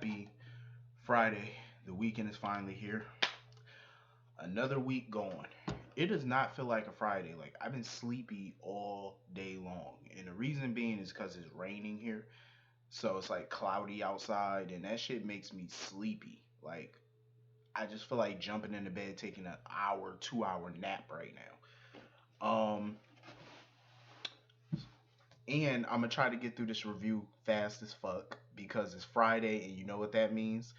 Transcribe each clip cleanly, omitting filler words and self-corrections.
Happy Friday. The weekend is finally here. Another week gone. It does not feel like a Friday. Like I've been sleepy all day long. And the reason being is because it's raining here. So it's like cloudy outside and that shit makes me sleepy. Like I just feel like jumping into bed, taking an hour, 2 hour nap right now. And I'm gonna try to get through this review fast as fuck because it's Friday and you know what that means.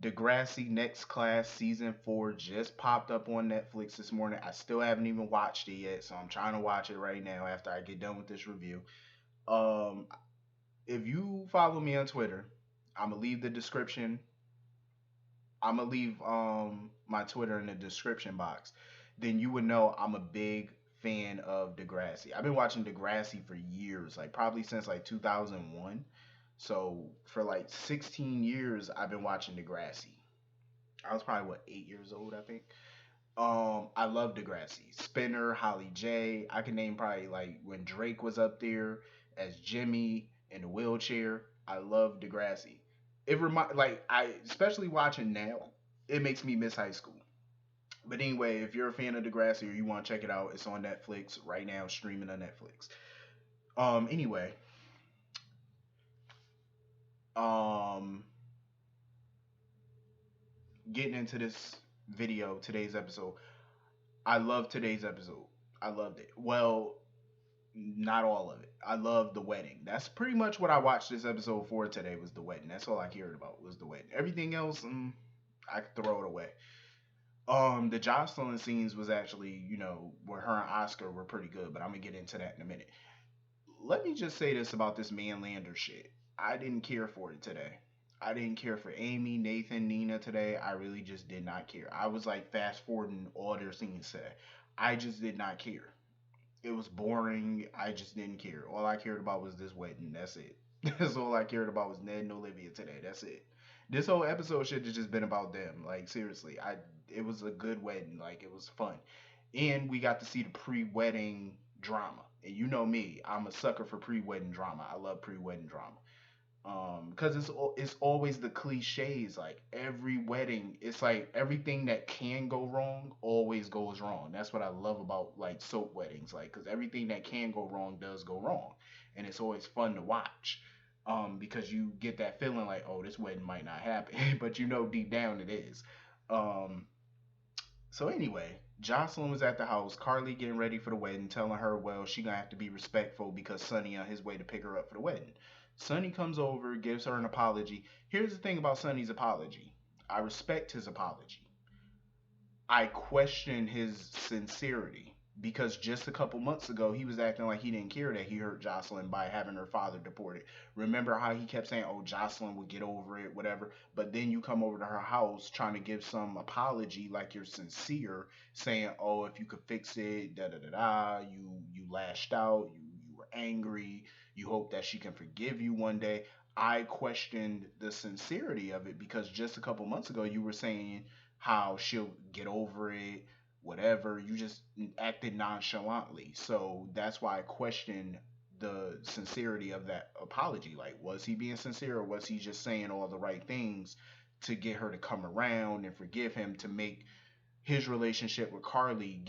Degrassi Next Class Season 4 just popped up on Netflix this morning. I still haven't even watched it yet, so I'm trying to watch it right now after I get done with this review. Um, if you follow me on Twitter, I'm gonna leave the description. I'm gonna leave my Twitter in the description box. Then you would know I'm a big fan of Degrassi. I've been watching Degrassi for years, like probably since like 2001. So for like 16 years, I've been watching Degrassi. I was probably what 8 years old, I think. I love Degrassi. Spinner, Holly J. I can name probably like when Drake was up there as Jimmy in the wheelchair. I love Degrassi. It remind like I especially watching now. It makes me miss high school. But anyway, if you're a fan of Degrassi or you want to check it out, it's on Netflix right now, streaming on Netflix. Anyway, um, getting into this video, today's episode. I love today's episode. I loved it. Well, not all of it. I love the wedding. That's pretty much what I watched this episode for today was the wedding. That's all I cared about was the wedding. Everything else, I could throw it away. The Jocelyn scenes was actually, where her and Oscar were pretty good, but I'm gonna get into that in a minute. Let me just say this about this man Lander shit. I didn't care for it today. I didn't care for Amy, Nathan, Nina today. I really just did not care. I was like fast forwarding all their scenes today. I just did not care. It was boring. I just didn't care. All I cared about was this wedding. That's it. That's all I cared about was Ned and Olivia today. That's it. This whole episode should have just been about them. Like seriously, I it was a good wedding. Like it was fun, and we got to see the pre-wedding drama. And you know me, I'm a sucker for pre-wedding drama. I love pre-wedding drama. Because it's always the cliches. Like every wedding, it's like everything that can go wrong always goes wrong. That's what I love about like soap weddings. Like because everything that can go wrong does go wrong, and it's always fun to watch. Because you get that feeling like, oh, this wedding might not happen, but you know deep down it is. Um, so anyway, Jocelyn was at the house, Carly getting ready for the wedding, telling her, well, she gonna have to be respectful because Sonny on his way to pick her up for the wedding. Sonny comes over, gives her an apology. Here's the thing about Sonny's apology. I respect his apology. I question his sincerity because just a couple months ago he was acting like he didn't care that he hurt Jocelyn by having her father deported. Remember how he kept saying, "Oh, Jocelyn would get over it, whatever." But then you come over to her house trying to give some apology like you're sincere, saying, "Oh, if you could fix it, da da da da." You lashed out, you were angry. You hope that she can forgive you one day. I questioned the sincerity of it because just a couple months ago you were saying how she'll get over it, whatever. You just acted nonchalantly. So that's why I question the sincerity of that apology. Like, was he being sincere or was he just saying all the right things to get her to come around and forgive him to make his relationship with Carly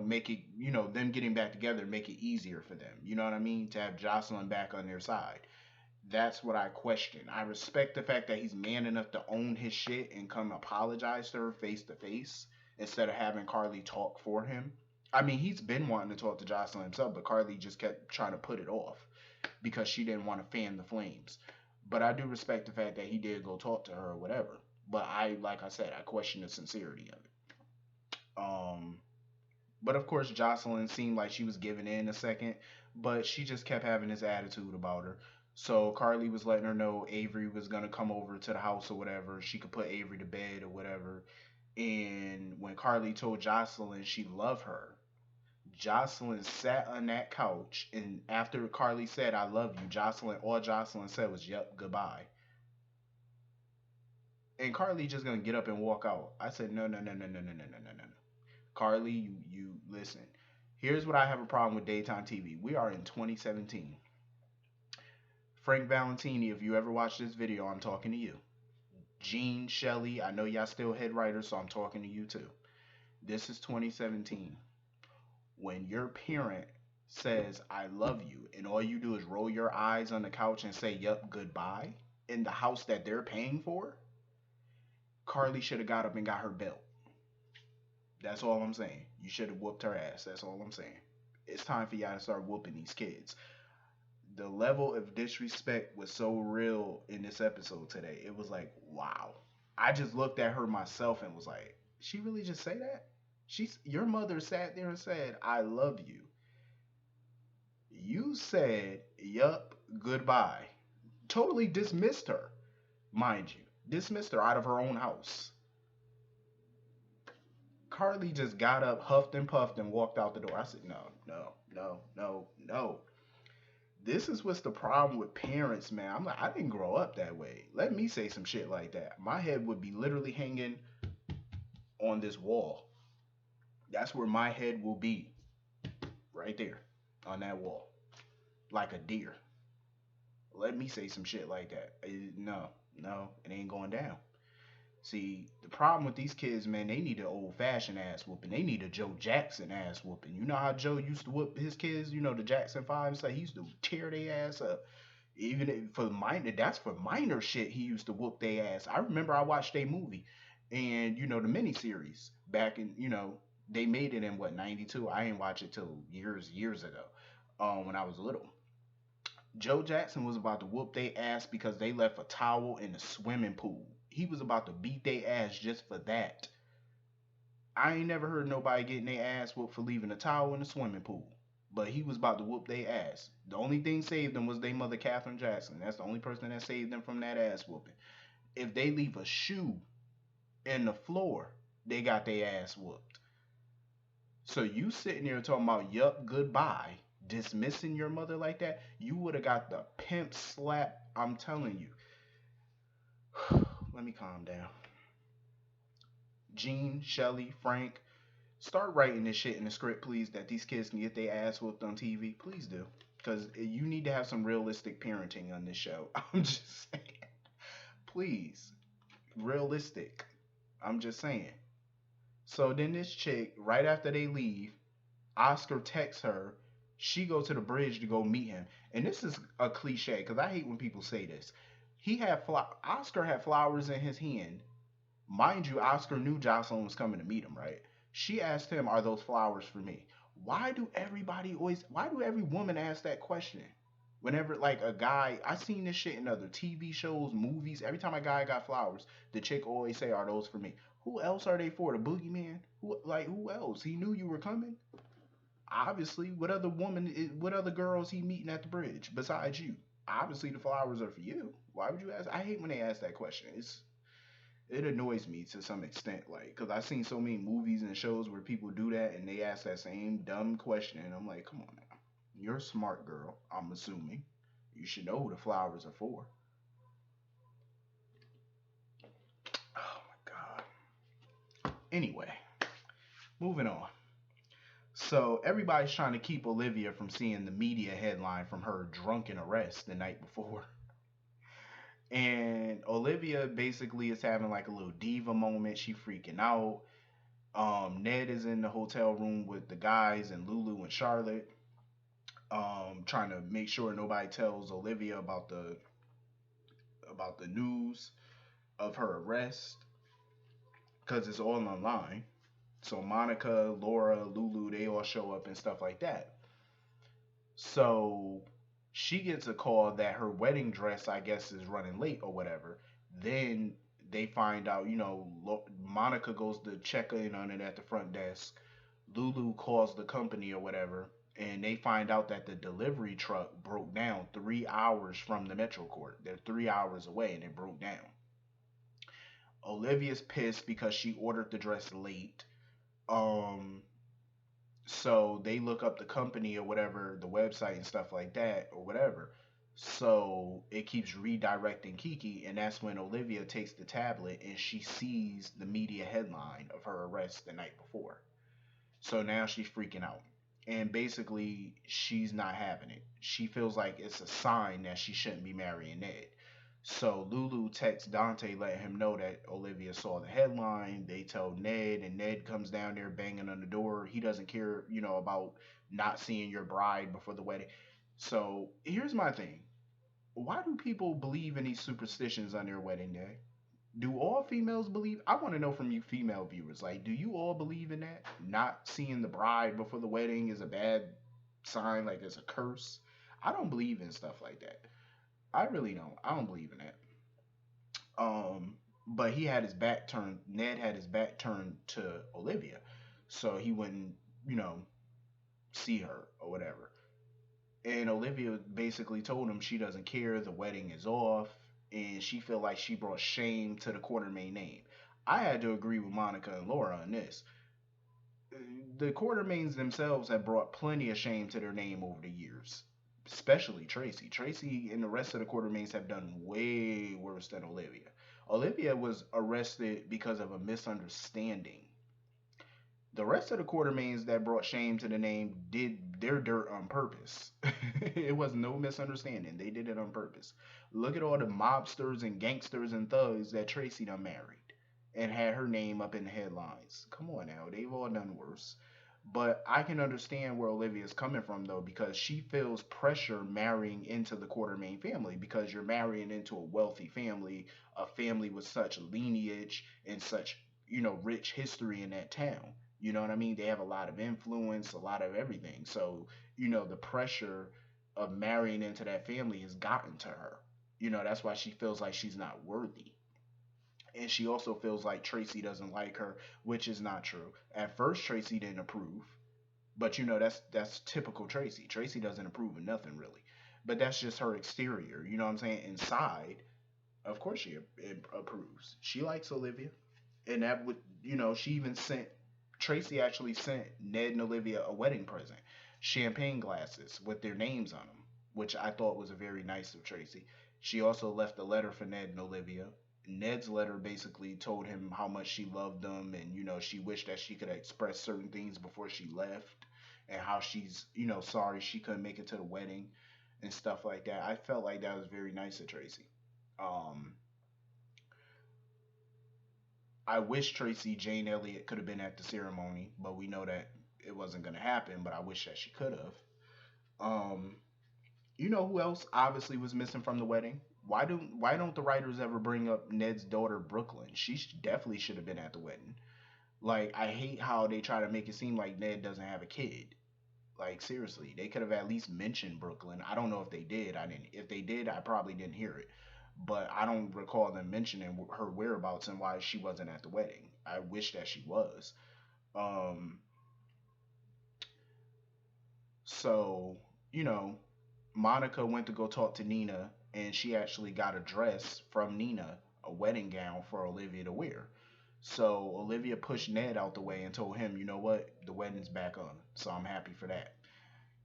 make it, them getting back together, make it easier for them. You know what I mean? To have Jocelyn back on their side. That's what I question. I respect the fact that he's man enough to own his shit and come apologize to her face to face instead of having Carly talk for him. I mean, he's been wanting to talk to Jocelyn himself, but Carly just kept trying to put it off because she didn't want to fan the flames. But I do respect the fact that he did go talk to her or whatever. But like I said, I question the sincerity of it. Um, but of course, Jocelyn seemed like she was giving in a second, but she just kept having this attitude about her. So Carly was letting her know Avery was gonna come over to the house or whatever. She could put Avery to bed or whatever. And when Carly told Jocelyn she loved her, Jocelyn sat on that couch, and after Carly said "I love you," all Jocelyn said was "Yep, goodbye." And Carly just gonna get up and walk out. I said, no, no, no, no, no, no, no, no, no, no. Carly, you listen. Here's what I have a problem with daytime TV. We are in 2017. Frank Valentini, if you ever watch this video, I'm talking to you. Gene, Shelley, I know y'all still head writers, so I'm talking to you too. This is 2017. When your parent says, I love you, and all you do is roll your eyes on the couch and say, yup, goodbye, in the house that they're paying for, Carly should have got up and got her belt. That's all I'm saying. You should have whooped her ass. That's all I'm saying. It's time for y'all to start whooping these kids. The level of disrespect was so real in this episode today. It was like, wow. I just looked at her myself and was like, she really just say that? She's your mother sat there and said, I love you. You said, yup, goodbye. Totally dismissed her, mind you. Dismissed her out of her own house. Carly just got up, huffed and puffed, and walked out the door. I said, no, no, no, no, no. This is what's the problem with parents, man. I'm like, I didn't grow up that way. Let me say some shit like that. My head would be literally hanging on this wall. That's where my head will be, right there, on that wall, like a deer. Let me say some shit like that. No, no, it ain't going down. See, the problem with these kids, man, they need an old fashioned ass whooping. They need a Joe Jackson ass whooping. You know how Joe used to whoop his kids? You know, the Jackson 5 and stuff? He used to tear their ass up. Even for minor, that's for minor shit. He used to whoop their ass. I remember I watched a movie, and you know the miniseries back in they made it in what 92. I ain't watch it till years ago, when I was little. Joe Jackson was about to whoop their ass because they left a towel in the swimming pool. He was about to beat their ass just for that. I ain't never heard nobody getting their ass whooped for leaving a towel in the swimming pool. But he was about to whoop their ass. The only thing saved them was their mother, Catherine Jackson. That's the only person that saved them from that ass whooping. If they leave a shoe in the floor, they got their ass whooped. So you sitting there talking about yup, goodbye, dismissing your mother like that, you would have got the pimp slap. I'm telling you. Let me calm down. Gene, Shelly, Frank, start writing this shit in the script, please, that these kids can get their ass whooped on TV. Please do. Because you need to have some realistic parenting on this show. I'm just saying. Please. Realistic. I'm just saying. So then this chick, right after they leave, Oscar texts her. She goes to the bridge to go meet him. And this is a cliche because I hate when people say this. Oscar had flowers in his hand. Mind you, Oscar knew Jocelyn was coming to meet him, right? She asked him, "Are those flowers for me?" Why do every woman ask that question? Whenever like a guy, I seen this shit in other TV shows, movies. Every time a guy got flowers, the chick always say, "Are those for me?" Who else are they for? The boogeyman? Who else? He knew you were coming. Obviously, what other girls he meeting at the bridge besides you? Obviously, the flowers are for you. Why would you ask? I hate when they ask that question. It annoys me to some extent, like, because I've seen so many movies and shows where people do that and they ask that same dumb question, and I'm like, come on now, you're a smart girl. I'm assuming you should know who the flowers are for. Oh my god. Anyway, moving on. So everybody's trying to keep Olivia from seeing the media headline from her drunken arrest the night before. And Olivia basically is having like a little diva moment. She freaking out. Ned is in the hotel room with the guys and Lulu and Charlotte, trying to make sure nobody tells Olivia about the news of her arrest because it's all online. So Monica, Laura, Lulu, they all show up and stuff like that. So she gets a call that her wedding dress, I guess, is running late or whatever. Then they find out, Monica goes to check in on it at the front desk. Lulu calls the company or whatever, and they find out that the delivery truck broke down 3 hours from the Metro Court. They're 3 hours away and it broke down. Olivia's pissed because she ordered the dress late. Um, so they look up the company or whatever, the website and stuff like that or whatever. So it keeps redirecting Kiki, and that's when Olivia takes the tablet and she sees the media headline of her arrest the night before. So now she's freaking out. And basically, she's not having it. She feels like it's a sign that she shouldn't be marrying Ned. So Lulu texts Dante letting him know that Olivia saw the headline. They tell Ned, and Ned comes down there banging on the door. He doesn't care, about not seeing your bride before the wedding. So here's my thing. Why do people believe in these superstitions on their wedding day? Do all females believe? I want to know from you female viewers. Like, do you all believe in that? Not seeing the bride before the wedding is a bad sign, like it's a curse. I don't believe in stuff like that. I really don't. I don't believe in that. But he had his back turned. Ned had his back turned to Olivia, so he wouldn't, you know, see her or whatever. And Olivia basically told him she doesn't care. The wedding is off, and she felt like she brought shame to the Quartermain name. I had to agree with Monica and Laura on this. The Quartermains themselves have brought plenty of shame to their name over the years, especially Tracy. Tracy and the rest of the Quartermains have done way worse than Olivia. Olivia was arrested because of a misunderstanding. The rest of the Quartermains that brought shame to the name did their dirt on purpose. It was no misunderstanding. They did it on purpose. Look at all the mobsters and gangsters and thugs that Tracy done married and had her name up in the headlines. Come on now, they've all done worse. But I can understand where Olivia's coming from though, because she feels pressure marrying into the Quartermain family because you're marrying into a wealthy family, a family with such lineage and such, rich history in that town. You know what I mean? They have a lot of influence, a lot of everything. So, the pressure of marrying into that family has gotten to her. That's why she feels like she's not worthy. And she also feels like Tracy doesn't like her, which is not true. At first, Tracy didn't approve, but that's typical Tracy. Tracy doesn't approve of nothing really, but that's just her exterior. You know what I'm saying? Inside, of course, she approves. She likes Olivia, and that would, she even sent Tracy actually sent Ned and Olivia a wedding present, champagne glasses with their names on them, which I thought was a very nice of Tracy. She also left a letter for Ned and Olivia. Ned's letter basically told him how much she loved them, and she wished that she could express certain things before she left, and how she's sorry she couldn't make it to the wedding and stuff like that. I felt like that was very nice of Tracy. Um, I wish Tracy Jane Elliott could have been at the ceremony, but we know that it wasn't going to happen. But I wish that she could have. Um, you know who else obviously was missing from the wedding? Why don't the writers ever bring up Ned's daughter Brooklyn? She definitely should have been at the wedding. Like I hate how they try to make it seem like Ned doesn't have a kid. Like seriously, they could have at least mentioned Brooklyn. I don't know if they did. I didn't. If they did, I probably didn't hear it. But I don't recall them mentioning her whereabouts and why she wasn't at the wedding. I wish that she was. Um, so you know, Monica went to go talk to Nina, and she actually got a dress from Nina, a wedding gown for Olivia to wear. So Olivia pushed Ned out the way and told him, you know what, the wedding's back on. So I'm happy for that.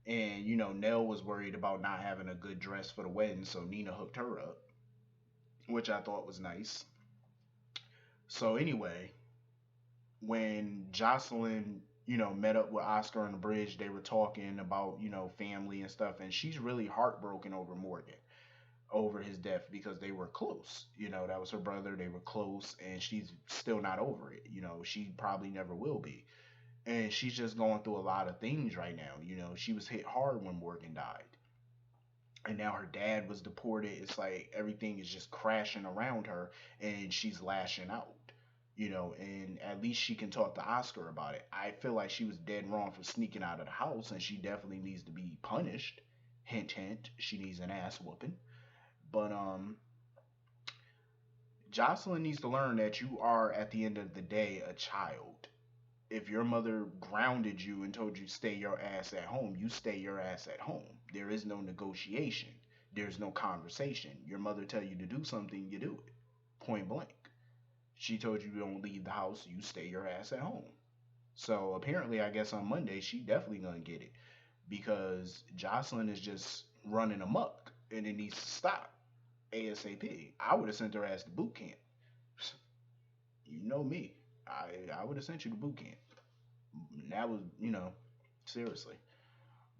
And Nell was worried about not having a good dress for the wedding, so Nina hooked her up, which I thought was nice. So anyway, when Jocelyn, met up with Oscar on the bridge, they were talking about, family and stuff, and she's really heartbroken over Morgan, over his death because they were close. That was her brother, they were close, and she's still not over it. She probably never will be. And she's just going through a lot of things right now. She was hit hard when Morgan died, and now her dad was deported. It's like everything is just crashing around her, and she's lashing out. And at least she can talk to Oscar about it. I feel like she was dead wrong for sneaking out of the house, and she definitely needs to be punished. Hint, hint. She needs an ass whooping. But Jocelyn needs to learn that you are, at the end of the day, a child. If your mother grounded you and told you stay your ass at home, you stay your ass at home. There is no negotiation. There's no conversation. Your mother tell you to do something, you do it. Point blank. She told you don't leave the house, you stay your ass at home. So apparently, I guess on Monday she definitely gonna get it because Jocelyn is just running amok and it needs to stop ASAP. I would have sent her ass to boot camp. You know me. I would have sent you to boot camp. That was seriously.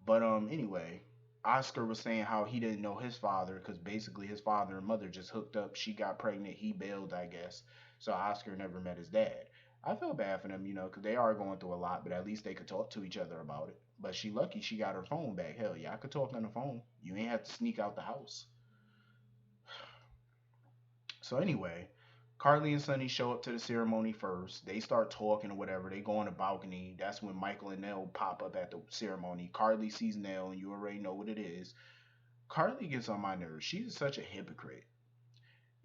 But anyway, Oscar was saying how he didn't know his father because basically his father and mother just hooked up. She got pregnant, he bailed, I guess. So Oscar never met his dad. I feel bad for them, because they are going through a lot, but at least they could talk to each other about it. But she lucky she got her phone back. Hell yeah, I could talk on the phone. You ain't have to sneak out the house. So anyway, Carly and Sonny show up to the ceremony first. They start talking or whatever. They go on the balcony. That's when Michael and Nell pop up at the ceremony. Carly sees Nell, and you already know what it is. Carly gets on my nerves. She's such a hypocrite.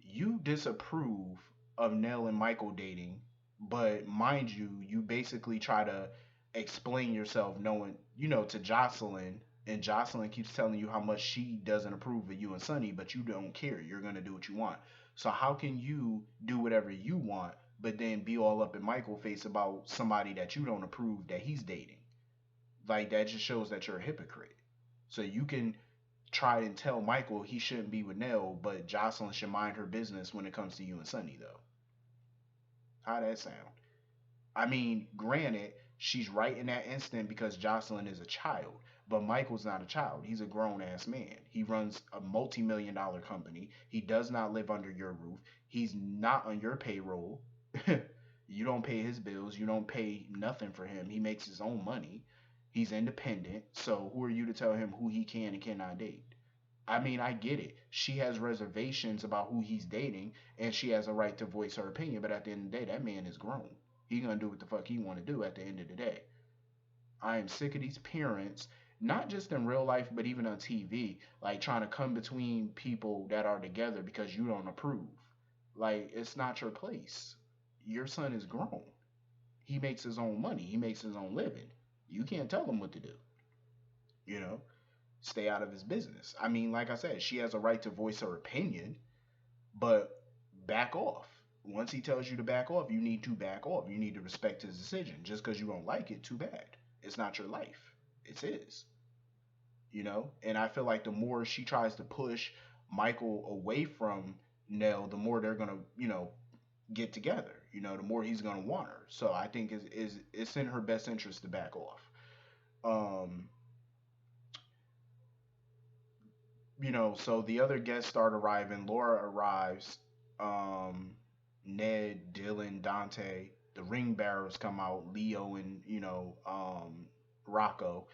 You disapprove of Nell and Michael dating, but mind you, you basically try to explain yourself knowing, to Jocelyn, and Jocelyn keeps telling you how much she doesn't approve of you and Sonny, but you don't care. You're gonna do what you want. So how can you do whatever you want, but then be all up in Michael's face about somebody that you don't approve that he's dating? Like that just shows that you're a hypocrite. So you can try and tell Michael he shouldn't be with Nell, but Jocelyn should mind her business when it comes to you and Sonny, though. How that sound? I mean, granted, she's right in that instant because Jocelyn is a child, but Michael's not a child. He's a grown ass man. He runs a multi-million-dollar company. He does not live under your roof. He's not on your payroll. You don't pay his bills. You don't pay nothing for him. He makes his own money. He's independent. So who are you to tell him who he can and cannot date? I mean, I get it. She has reservations about who he's dating, and she has a right to voice her opinion. But at the end of the day, that man is grown. He gonna do what the fuck he want to do. At the end of the day, I am sick of these parents, not just in real life, but even on TV, like trying to come between people that are together because you don't approve. Like it's not your place. Your son is grown. He makes his own money. He makes his own living. You can't tell him what to do. You know, stay out of his business. I mean, like I said, she has a right to voice her opinion, but back off. Once he tells you to back off, you need to back off. You need to respect his decision. Just because you don't like it, too bad. It's not your life. It's his. And I feel like the more she tries to push Michael away from Nell, the more they're gonna, get together. The more he's gonna want her. So I think is it's in her best interest to back off. Um, so the other guests start arriving. Laura arrives. Um, Ned, Dylan, Dante, the ring bearers come out. Leo and Rocco,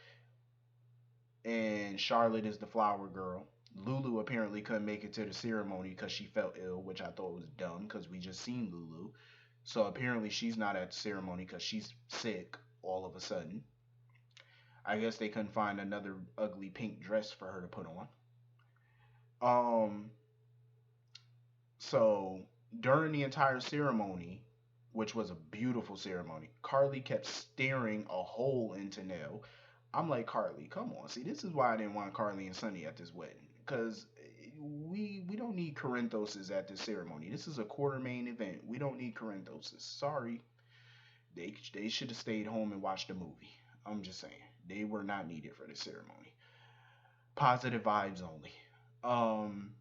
and Charlotte is the flower girl. Lulu apparently couldn't make it to the ceremony because she felt ill, which I thought was dumb because we just seen Lulu. So apparently she's not at the ceremony because she's sick all of a sudden. I guess they couldn't find another ugly pink dress for her to put on. Um, So during the entire ceremony, which was a beautiful ceremony, Carly kept staring a hole into Nell. I'm like, Carly, come on. See, this is why I didn't want Carly and Sonny at this wedding. Because we don't need Corinthoses at this ceremony. This is a quarter main event. We don't need Corinthoses. Sorry. They should have stayed home and watched the movie. I'm just saying. They were not needed for this ceremony. Positive vibes only. Um,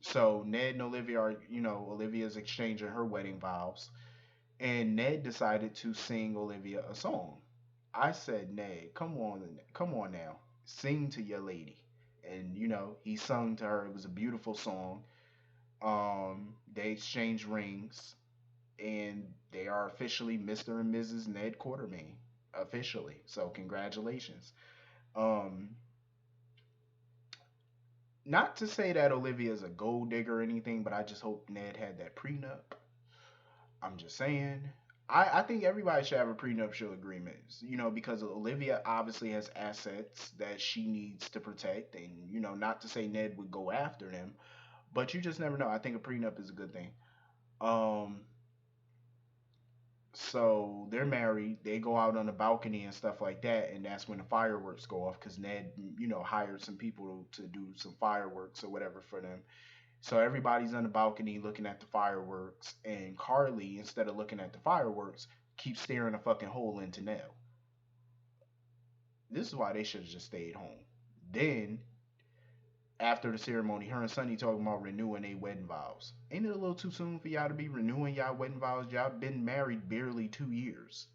So Ned and Olivia are, Olivia's exchanging her wedding vows, and Ned decided to sing Olivia a song. I said, Ned, come on now, sing to your lady, and he sung to her. It was a beautiful song. They exchanged rings, and they are officially Mr. and Mrs. Ned Quartermain, officially. So congratulations. Um, Not to say that Olivia is a gold digger or anything, but I just hope Ned had that prenup. I'm just saying. I think everybody should have a prenuptial agreement, because Olivia obviously has assets that she needs to protect, and, not to say Ned would go after them, but you just never know. I think a prenup is a good thing. Um, so they're married. They go out on the balcony and stuff like that, and that's when the fireworks go off because Ned, hired some people to do some fireworks or whatever for them. So everybody's on the balcony looking at the fireworks, and Carly, instead of looking at the fireworks, keeps staring a fucking hole into Nell. This is why they should have just stayed home. Then, after the ceremony, her and Sonny talking about renewing their wedding vows. Ain't it a little too soon for y'all to be renewing y'all wedding vows? Y'all been married barely 2 years.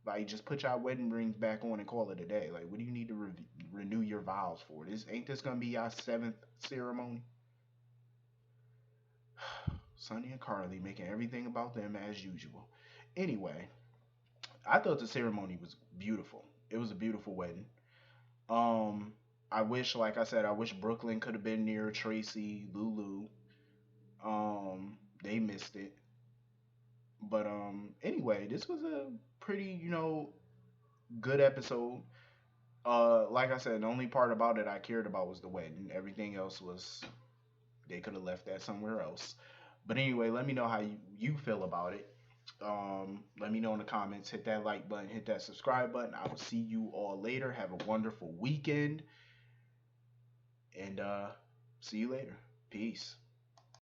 Like, just put your wedding rings back on and call it a day. Like, what do you need to renew your vows for? This ain't this gonna be your seventh ceremony? Sonny and Carly making everything about them as usual. Anyway, I thought the ceremony was beautiful. It was a beautiful wedding. Um, I wish, like I said, I wish Brooklyn could have been near Tracy, Lulu. They missed it. But anyway, this was a pretty, good episode. Like I said, the only part about it I cared about was the wedding. Everything else was they could have left that somewhere else. But anyway, let me know how you feel about it. Let me know in the comments. Hit that like button, hit that subscribe button. I will see you all later. Have a wonderful weekend, and see you later. Peace.